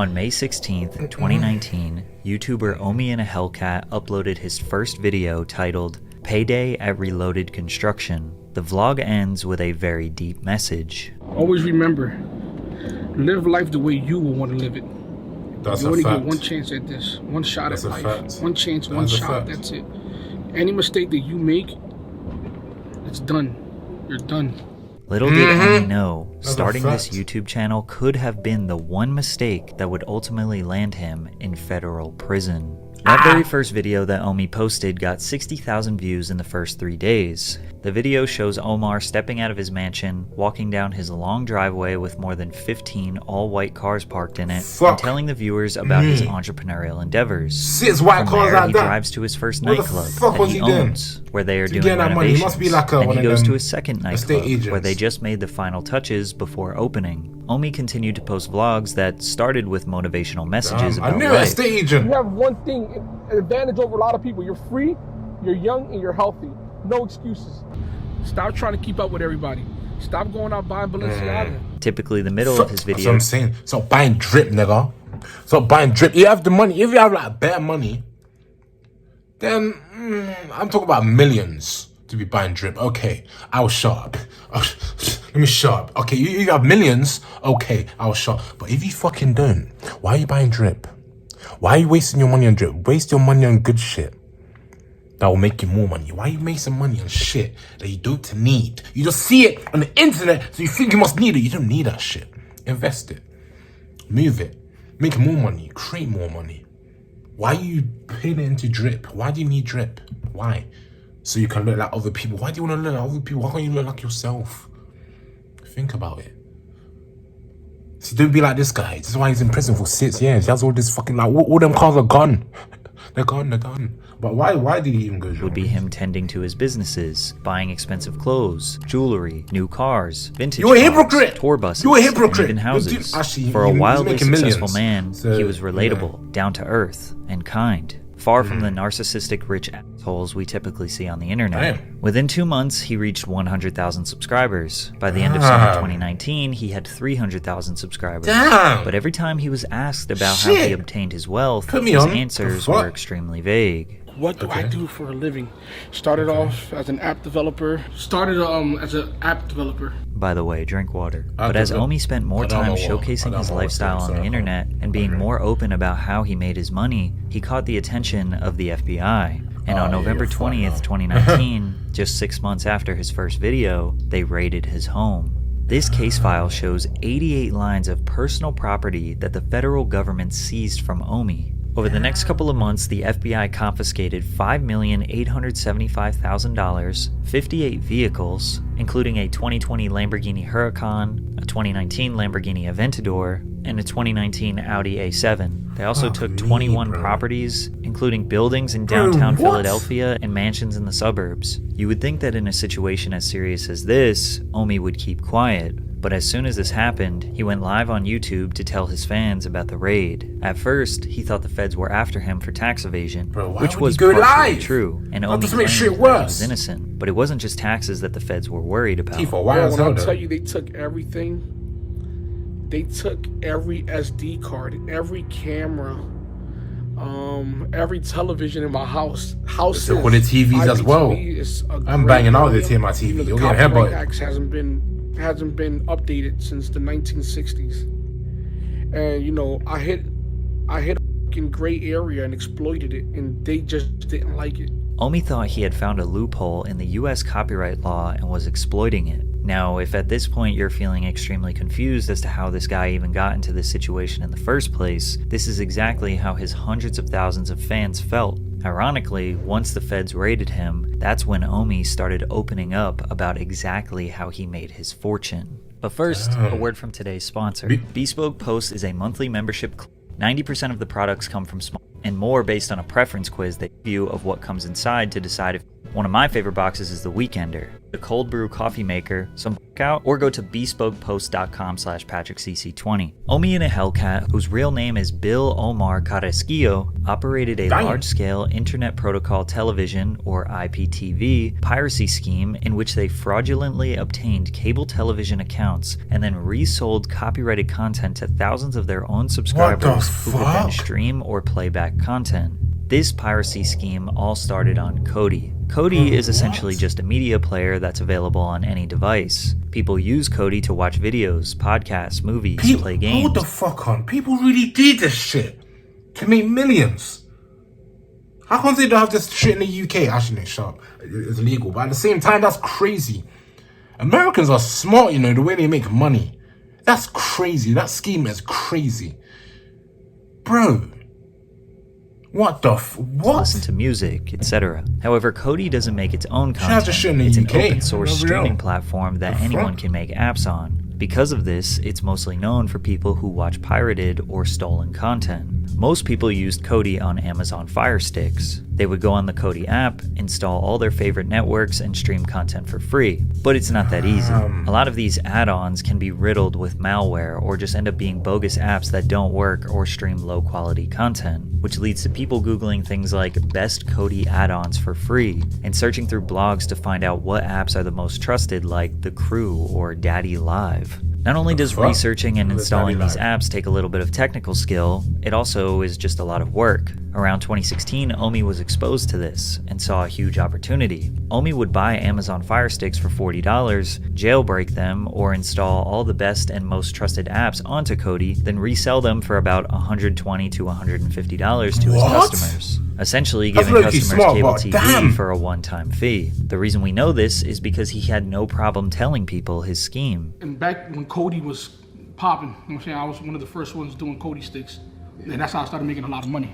On May 16th, 2019, YouTuber Omi in a Hellcat uploaded his first video titled Payday at Reloaded Construction. The vlog ends with a very deep message. Always remember, live life the way you will want to live it. That's you a only fact. get one chance at this, one shot That's at a life. fact. One chance, one That's a shot, fact. that's it. Any mistake that you make, it's done. You're done. Little did Omi know, That's a starting this fact. YouTube channel could have been the one mistake that would ultimately land him in federal prison. That very first video that Omi posted got 60,000 views in the first 3 days. The video shows Omar stepping out of his mansion, walking down his long driveway with more than 15 all-white cars parked in it, and telling the viewers about his entrepreneurial endeavors. 6 white From cars there, like he that. drives to his first What the nightclub fuck that was he he doing? owns, where they are To doing get that money, he renovations. must be like Then one he of goes them to his second estate nightclub, agents. where they just made the final touches before opening. Omi continued to post vlogs that started with motivational messages I about knew life. estate agent. You have one thing, an advantage over a lot of people. You're free, you're young, and you're healthy. No excuses. Stop trying to keep up with everybody. Stop going out buying Balenciaga. Typically, the middle of his That's what video I'm saying. Stop buying drip, nigga. Stop buying drip. You have the money. If you have like better money, then I'm talking about millions to be buying drip. Okay, I was sharp. Let me sharp. Okay, you have millions. Okay, I was sharp. But if you fucking don't, why are you buying drip? Why are you wasting your money on drip? Waste your money on good shit that will make you more money. Why are you wasting money on shit that you don't need? You just see it on the internet, so you think you must need it. You don't need that shit. Invest it. Move it. Make more money. Create more money. Why are you putting it into drip? Why do you need drip? Why? So you can look like other people. Why do you want to look like other people? Why can't you look like yourself? Think about it. See, don't be like this guy. This is why he's in prison for 6 years. He has all this fucking, like, all them cars are gone. They're gone. But why did he even go to jail? would be him tending to his businesses, buying expensive clothes, jewelry, new cars, vintage You're a cars, hypocrite! tour buses, You're a hypocrite! and even houses. Actually, For a he's wildly making successful millions. man, So, he was relatable, down to earth, and kind. Far from the narcissistic rich assholes we typically see on the internet. Damn. Within 2 months, he reached 100,000 subscribers. By the end of summer 2019, he had 300,000 subscribers. Damn. But every time he was asked about how he Shit. obtained his wealth, Put me his on. answers The fuck? were extremely vague. What do I do for a living? Started off as an app developer. As an app developer. By the way, drink water. I But as don't know. Omi spent more I don't time know what- I showcasing don't his know what lifestyle to on say, the internet and being more open about how he made his money, he caught the attention of the FBI. And on Oh, November you're 20th, fucked up. 2019, just 6 months after his first video, they raided his home. This case file shows 88 lines of personal property that the federal government seized from Omi. Over the next couple of months, the FBI confiscated $5,875,000, 58 vehicles, including a 2020 Lamborghini Huracan, a 2019 Lamborghini Aventador, and a 2019 Audi A7. They also took 21 properties, including buildings in downtown what? Philadelphia and mansions in the suburbs. You would think that in a situation as serious as this, Omi would keep quiet. But as soon as this happened, he went live on YouTube to tell his fans about the raid. At first, he thought the feds were after him for tax evasion, Bro, why which would was he go partially live? true, and That Omi doesn't make claimed shit that he worse. was innocent. But it wasn't just taxes that the feds were worried about. Teeth are white as When hell, I though. tell you they took everything, they took every SD card, every camera, every television in my house. Houses. took all the TVs as well. I'm banging out this here, my TV. You know, the You'll get a Copyright headbutt. Act hasn't been updated since the 1960s, and you know I hit a fucking gray area and exploited it, and they just didn't like it. Omi thought he had found a loophole in the US copyright law and was exploiting it. Now, if at this point you're feeling extremely confused as to how this guy even got into this situation in the first place, this is exactly how his hundreds of thousands of fans felt. Ironically, once the feds raided him, that's when Omi started opening up about exactly how he made his fortune. But first, a word from today's sponsor. Bespoke Post is a monthly membership club. 90% of the products come from small and more based on a preference quiz they give you of what comes inside to decide if One of my favorite boxes is the Weekender, a cold brew coffee maker, some out, or go to bespokepost.com/PatrickCC20. Omi in a Hellcat, whose real name is Bill Omar Carrasquillo, operated a large-scale Internet Protocol Television, or IPTV, piracy scheme in which they fraudulently obtained cable television accounts and then resold copyrighted content to thousands of their own subscribers who could then stream or play back content. This piracy scheme all started on Kodi. Kodi is essentially just a media player that's available on any device. People use Kodi to watch videos, podcasts, movies, play games. Hold the fuck on. People really did this shit to make millions. How come they don't have this shit in the UK? Actually, shut up. It's illegal. But at the same time, that's crazy. Americans are smart, you know, the way they make money. That's crazy. That scheme is crazy. Bro. What the what? Listen to music, etc. However, Kodi doesn't make its own content. It's in the it's UK. An open source streaming platform that anyone can make apps on. Because of this, it's mostly known for people who watch pirated or stolen content. Most people used Kodi on Amazon Fire Sticks. They would go on the Kodi app, install all their favorite networks, and stream content for free. But it's not that easy. A lot of these add-ons can be riddled with malware or just end up being bogus apps that don't work or stream low-quality content, which leads to people Googling things like best Kodi add-ons for free and searching through blogs to find out what apps are the most trusted, like The Crew or Daddy Live. Not only does researching and installing these apps take a little bit of technical skill, it also is just a lot of work. Around 2016, Omi was exposed to this and saw a huge opportunity. Omi would buy Amazon Fire Sticks for $40, jailbreak them, or install all the best and most trusted apps onto Kodi, then resell them for about $120 to $150 to his customers. Essentially giving customers cable TV for a one-time fee. The reason we know this is because he had no problem telling people his scheme. And back when Kodi was popping, you know what I'm saying, I was one of the first ones doing Kodi sticks. And that's how I started making a lot of money.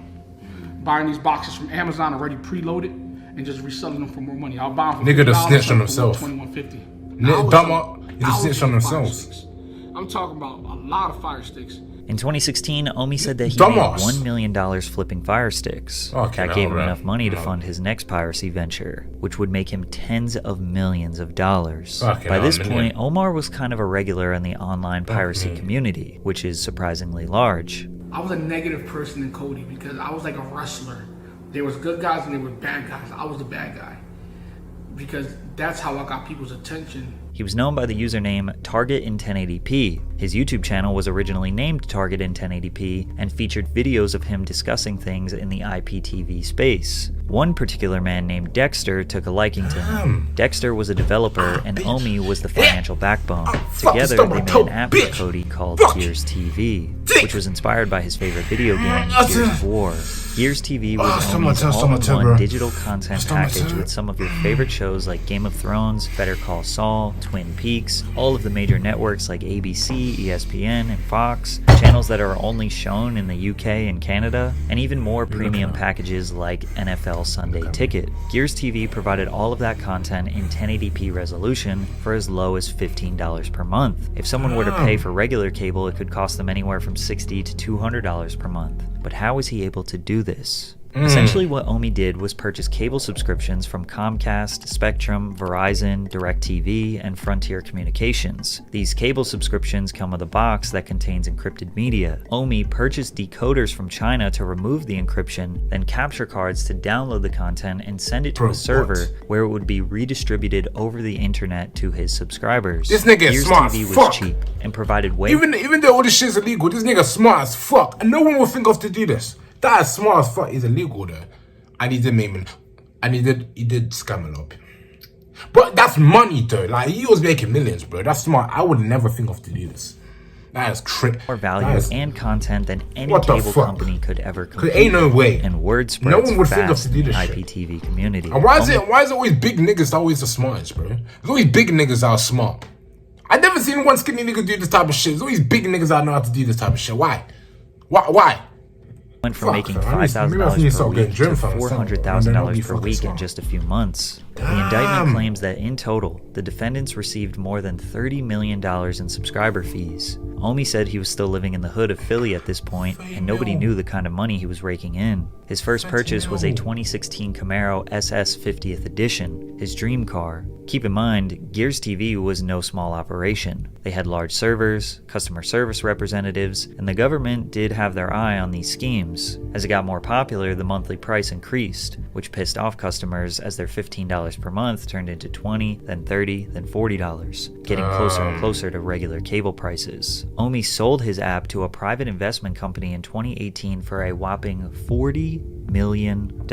Buying these boxes from Amazon already preloaded and just reselling them for more money. I'll buy them for $50. Nigga just snitched on himself. $21.50. He just snitched on themselves. I'm talking about a lot of Fire Sticks. In 2016, Omi said that he made $1 million flipping Fire Sticks. That gave him enough money to fund his next piracy venture, which would make him tens of millions of dollars. By this point, Omar was kind of a regular in the online piracy community, which is surprisingly large. I was a negative person in Kodi because I was like a wrestler. There was good guys and there were bad guys. I was the bad guy because that's how I got people's attention. He was known by the username Target in 1080p. His YouTube channel was originally named Target in 1080p and featured videos of him discussing things in the IPTV space. One particular man named Dexter took a liking to him. Dexter was a developer and Omi was the financial backbone. Together, they made an app for Kodi called Gears TV, which was inspired by his favorite video game, Gears of War. Gears TV was Omi's all-in-one digital content package with some of your favorite shows like Game of Thrones, Better Call Saul, Twin Peaks, all of the major networks like ABC, ESPN, and Fox, channels that are only shown in the UK and Canada, and even more premium packages like NFL Sunday Ticket. Gears TV provided all of that content in 1080p resolution for as low as $15 per month. If someone were to pay for regular cable, it could cost them anywhere from $60 to $200 per month. But how was he able to do this? Essentially what Omi did was purchase cable subscriptions from Comcast, Spectrum, Verizon, DirecTV, and Frontier Communications. These cable subscriptions come with a box that contains encrypted media. Omi purchased decoders from China to remove the encryption, then capture cards to download the content and send it to a server where it would be redistributed over the internet to his subscribers. This nigga is smart TV as was fuck. cheap and provided way Even though all this shit's illegal, this nigga smart as fuck. And no one will think of to do this. That is smart as fuck. It's illegal though. And he did make me. And he did scam a lot. But that's money though. Like he was making millions, bro. That's smart. I would never think of to do this. That is more value and content than any cable company could ever compete. Ain't no way. And word spreads no one would think of to do in the this IPTV shit. community. And why is it always big niggas that always the smartest, bro? There's always big niggas that are smart. I never seen one skinny nigga do this type of shit. There's always big niggas that know how to do this type of shit. Why? Went from making $5,000 per week to $400,000 per week in just a few months. The indictment claims that in total, the defendants received more than $30 million in subscriber fees. Omi said he was still living in the hood of Philly at this point, and nobody knew the kind of money he was raking in. His first purchase was a 2016 Camaro SS 50th Edition, his dream car. Keep in mind, Gears TV was no small operation. They had large servers, customer service representatives, and the government did have their eye on these schemes. As it got more popular, the monthly price increased, which pissed off customers as their $15 per month turned into $20, then $30, then $40, getting closer and closer to regular cable prices. Omi sold his app to a private investment company in 2018 for a whopping $40 million.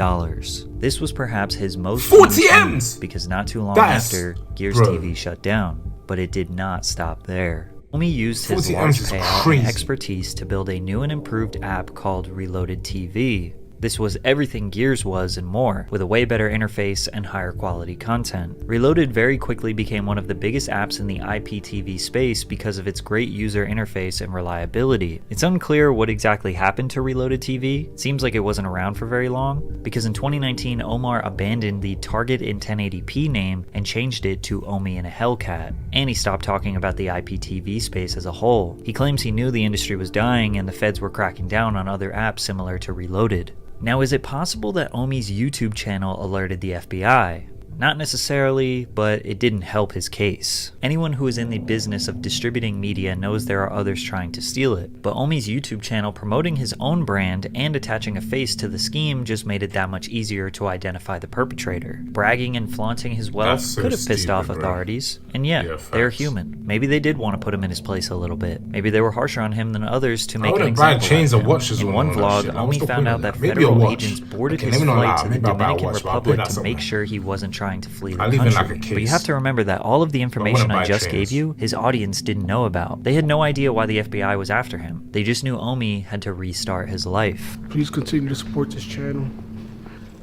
This was perhaps his most 40 M's! Because not too long after, Gears TV shut down. But it did not stop there. Omi used his large payout and expertise to build a new and improved app called Reloaded TV. This was everything Gears was and more, with a way better interface and higher quality content. Reloaded very quickly became one of the biggest apps in the IPTV space because of its great user interface and reliability. It's unclear what exactly happened to Reloaded TV. It seems like it wasn't around for very long, because in 2019 Omar abandoned the Target in 1080p name and changed it to Omi in a Hellcat, and he stopped talking about the IPTV space as a whole. He claims he knew the industry was dying and the feds were cracking down on other apps similar to Reloaded. Now, is it possible that Omi's YouTube channel alerted the FBI? Not necessarily, but it didn't help his case. Anyone who is in the business of distributing media knows there are others trying to steal it, but Omi's YouTube channel promoting his own brand and attaching a face to the scheme just made it that much easier to identify the perpetrator. Bragging and flaunting his wealth could have pissed off authorities, and yeah, they're human. Maybe they did want to put him in his place a little bit. Maybe they were harsher on him than others to make an example of him. In one vlog, Omi found out that federal agents boarded his flight to the Dominican Republic to make sure he wasn't trying to flee the country. But you have to remember that all of the information I just gave you, his audience didn't know about. They had no idea why the FBI was after him. They just knew Omi had to restart his life. Please continue to support this channel.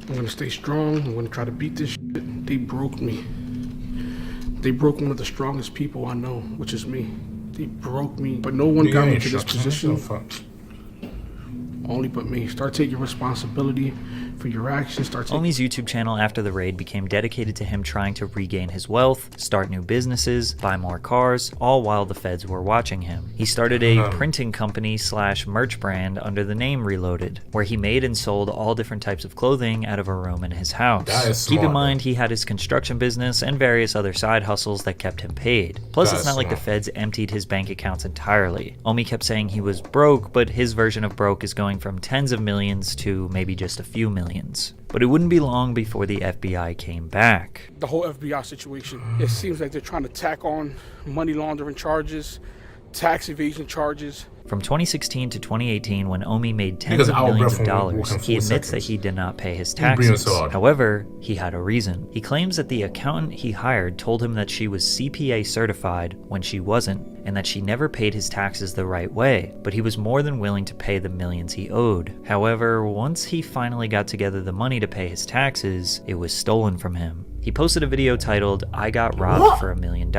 I'm gonna stay strong. I'm gonna try to beat this shit. They broke me. They broke one of the strongest people I know, which is me. They broke me, but no one got me to this position. Only but me. Start taking responsibility for your actions. Omi's YouTube channel after the raid became dedicated to him trying to regain his wealth, start new businesses, buy more cars, all while the feds were watching him. He started a printing company / merch brand under the name Reloaded, where he made and sold all different types of clothing out of a room in his house. Keep in mind, he had his construction business and various other side hustles that kept him paid. Plus, it's not like the feds emptied his bank accounts entirely. Omi kept saying he was broke, but his version of broke is going from tens of millions to maybe just a few millions. But it wouldn't be long before the FBI came back. The whole FBI situation, it seems like they're trying to tack on money laundering charges, tax evasion charges. From 2016 to 2018, when Omi made tens of millions of dollars, he admits that he did not pay his taxes. However, he had a reason. He claims that the accountant he hired told him that she was CPA certified when she wasn't, and that she never paid his taxes the right way, but he was more than willing to pay the millions he owed. However, once he finally got together the money to pay his taxes, it was stolen from him. He posted a video titled, "I Got Robbed for $1 million,"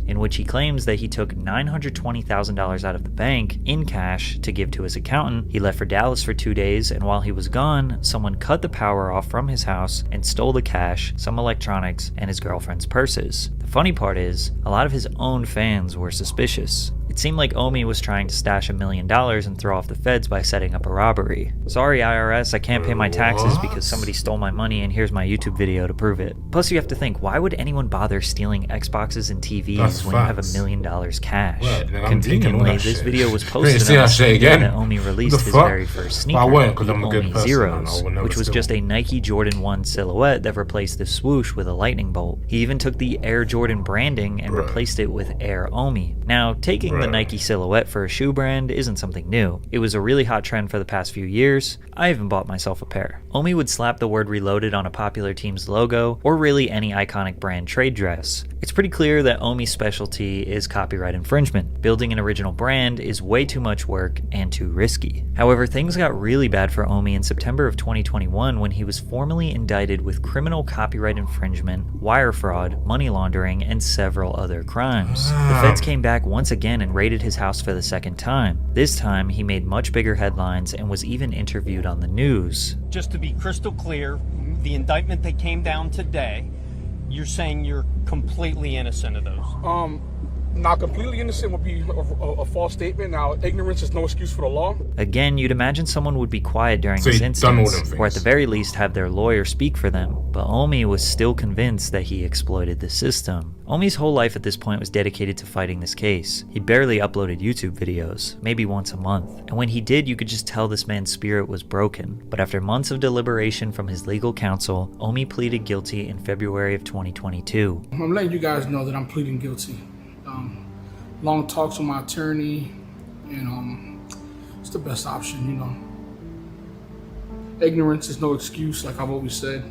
in which he claims that he took $920,000 out of the bank in cash to give to his accountant. He left for Dallas for 2 days, and while he was gone, someone cut the power off from his house and stole the cash, some electronics, and his girlfriend's purses. The funny part is, a lot of his own fans were suspicious. It seemed like Omi was trying to stash $1 million and throw off the feds by setting up a robbery. Sorry IRS, I can't pay my taxes because somebody stole my money and here's my YouTube video to prove it. Plus you have to think, why would anyone bother stealing Xboxes and TVs when you have $1 million cash? Conveniently, this video was posted on the same day that Omi released his very first sneaker, the Omi Zeros, which was just a Nike Jordan 1 silhouette that replaced the swoosh with a lightning bolt. He even took the Air Jordan branding and replaced it with Air Omi. Now, taking the Nike silhouette for a shoe brand isn't something new. It was a really hot trend for the past few years. I even bought myself a pair. Omi would slap the word Reloaded on a popular team's logo, or really any iconic brand trade dress. It's pretty clear that Omi's specialty is copyright infringement. Building an original brand is way too much work and too risky. However, things got really bad for Omi in September of 2021 when he was formally indicted with criminal copyright infringement, wire fraud, money laundering, and several other crimes. The feds came back once again and raided his house for the second time. This time, he made much bigger headlines and was even interviewed on the news. Just to be crystal clear, the indictment that came down today you're saying you're completely innocent of those? Not completely innocent would be a false statement. Now, ignorance is no excuse for the law. Again, you'd imagine someone would be quiet during So this he'd done all them instance, or at the things. very least have their lawyer speak for them, but Omi was still convinced that he exploited the system. Omi's whole life at this point was dedicated to fighting this case. He barely uploaded YouTube videos, maybe once a month, and when he did, you could just tell this man's spirit was broken. But after months of deliberation from his legal counsel, Omi pleaded guilty in February of 2022. I'm letting you guys know that I'm pleading guilty. Long talks with my attorney, and it's the best option, you know. Ignorance is no excuse, like I've always said,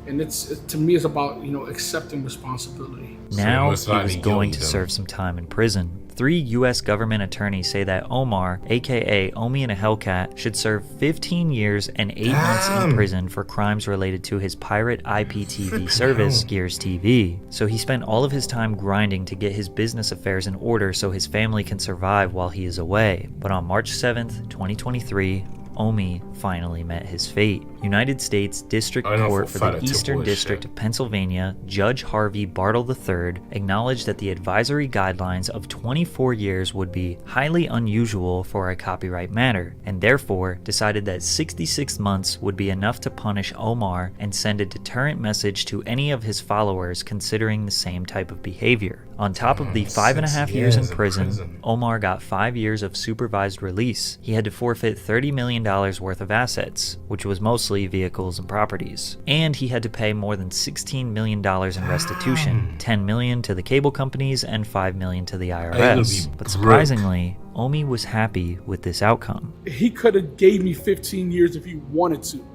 and to me, it's about, you know, accepting responsibility. Now most he was likely going guilty to then. serve some time in prison. 3 U.S. government attorneys say that Omar, aka Omi and a Hellcat, should serve 15 years and 8 months in prison for crimes related to his pirate IPTV service, Gears TV. So he spent all of his time grinding to get his business affairs in order so his family can survive while he is away. But on March 7th, 2023, Omi finally met his fate. United States District I know Court for for a the fact it took Eastern all this District shit. of Pennsylvania, Judge Harvey Bartle III, acknowledged that the advisory guidelines of 24 years would be highly unusual for a copyright matter, and therefore decided that 66 months would be enough to punish Omar and send a deterrent message to any of his followers considering the same type of behavior. On top of the 5.5 years in prison, Omar got 5 years of supervised release. He had to forfeit $30 million worth of assets, which was mostly vehicles and properties. And he had to pay more than $16 million in restitution, $10 million to the cable companies and $5 million to the IRS. But broke. surprisingly, Omi was happy with this outcome. He could have gave me 15 years if he wanted to.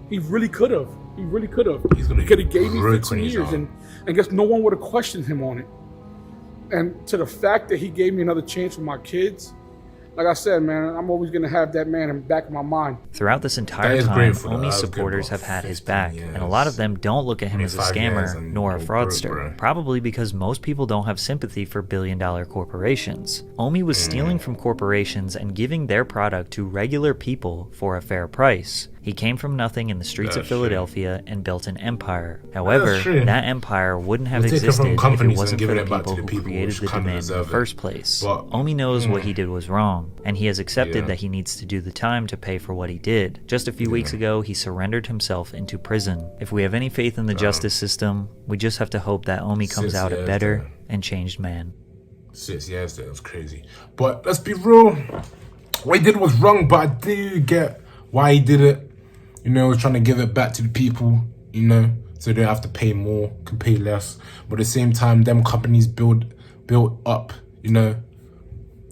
He really could have. He really could have. He's gonna He could have gave me broke 15 when he's years, out. and I guess no one would have questioned him on it. And to the fact that he gave me another chance with my kids, like I said, man, I'm always gonna have that man in the back of my mind. Throughout this entire That is time, great for that. Omi's That was good, supporters bro. have had his 15 back, and a lot of them don't look at him as a 25 years scammer and nor a you're broke, fraudster, bro. probably because most people don't have sympathy for billion-dollar corporations. Omi was stealing from corporations and giving their product to regular people for a fair price. He came from nothing in the streets of That's true. Philadelphia and built an empire. However, That's true. that empire wouldn't have We'll take it from existed if it companies and wasn't give for the it back to people the who people created which the kinda demand in the deserve it. first place. But- Omi knows what he did was wrong, and he has accepted Yeah. that he needs to do the time to pay for what he did. Just a few weeks ago, he surrendered himself into prison. If we have any faith in the justice system, we just have to hope that Omi comes 6 out a years better there. and changed man. 6 years there, it was crazy. But let's be real, what he did was wrong, but I do get why he did it. You know, trying to give it back to the people, you know, so they don't have to pay more, can pay less. But at the same time, them companies built up, you know,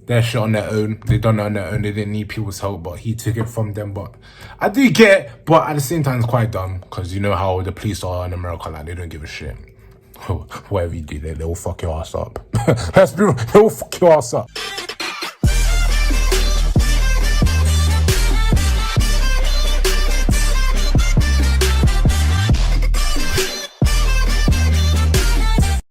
their shit on their own. They done it on their own. They didn't need people's help, but he took it from them. But I do get it, but at the same time, it's quite dumb because you know how the police are in America, like they don't give a shit. Whatever you do, they'll fuck your ass up. Let's be real, they'll fuck your ass up.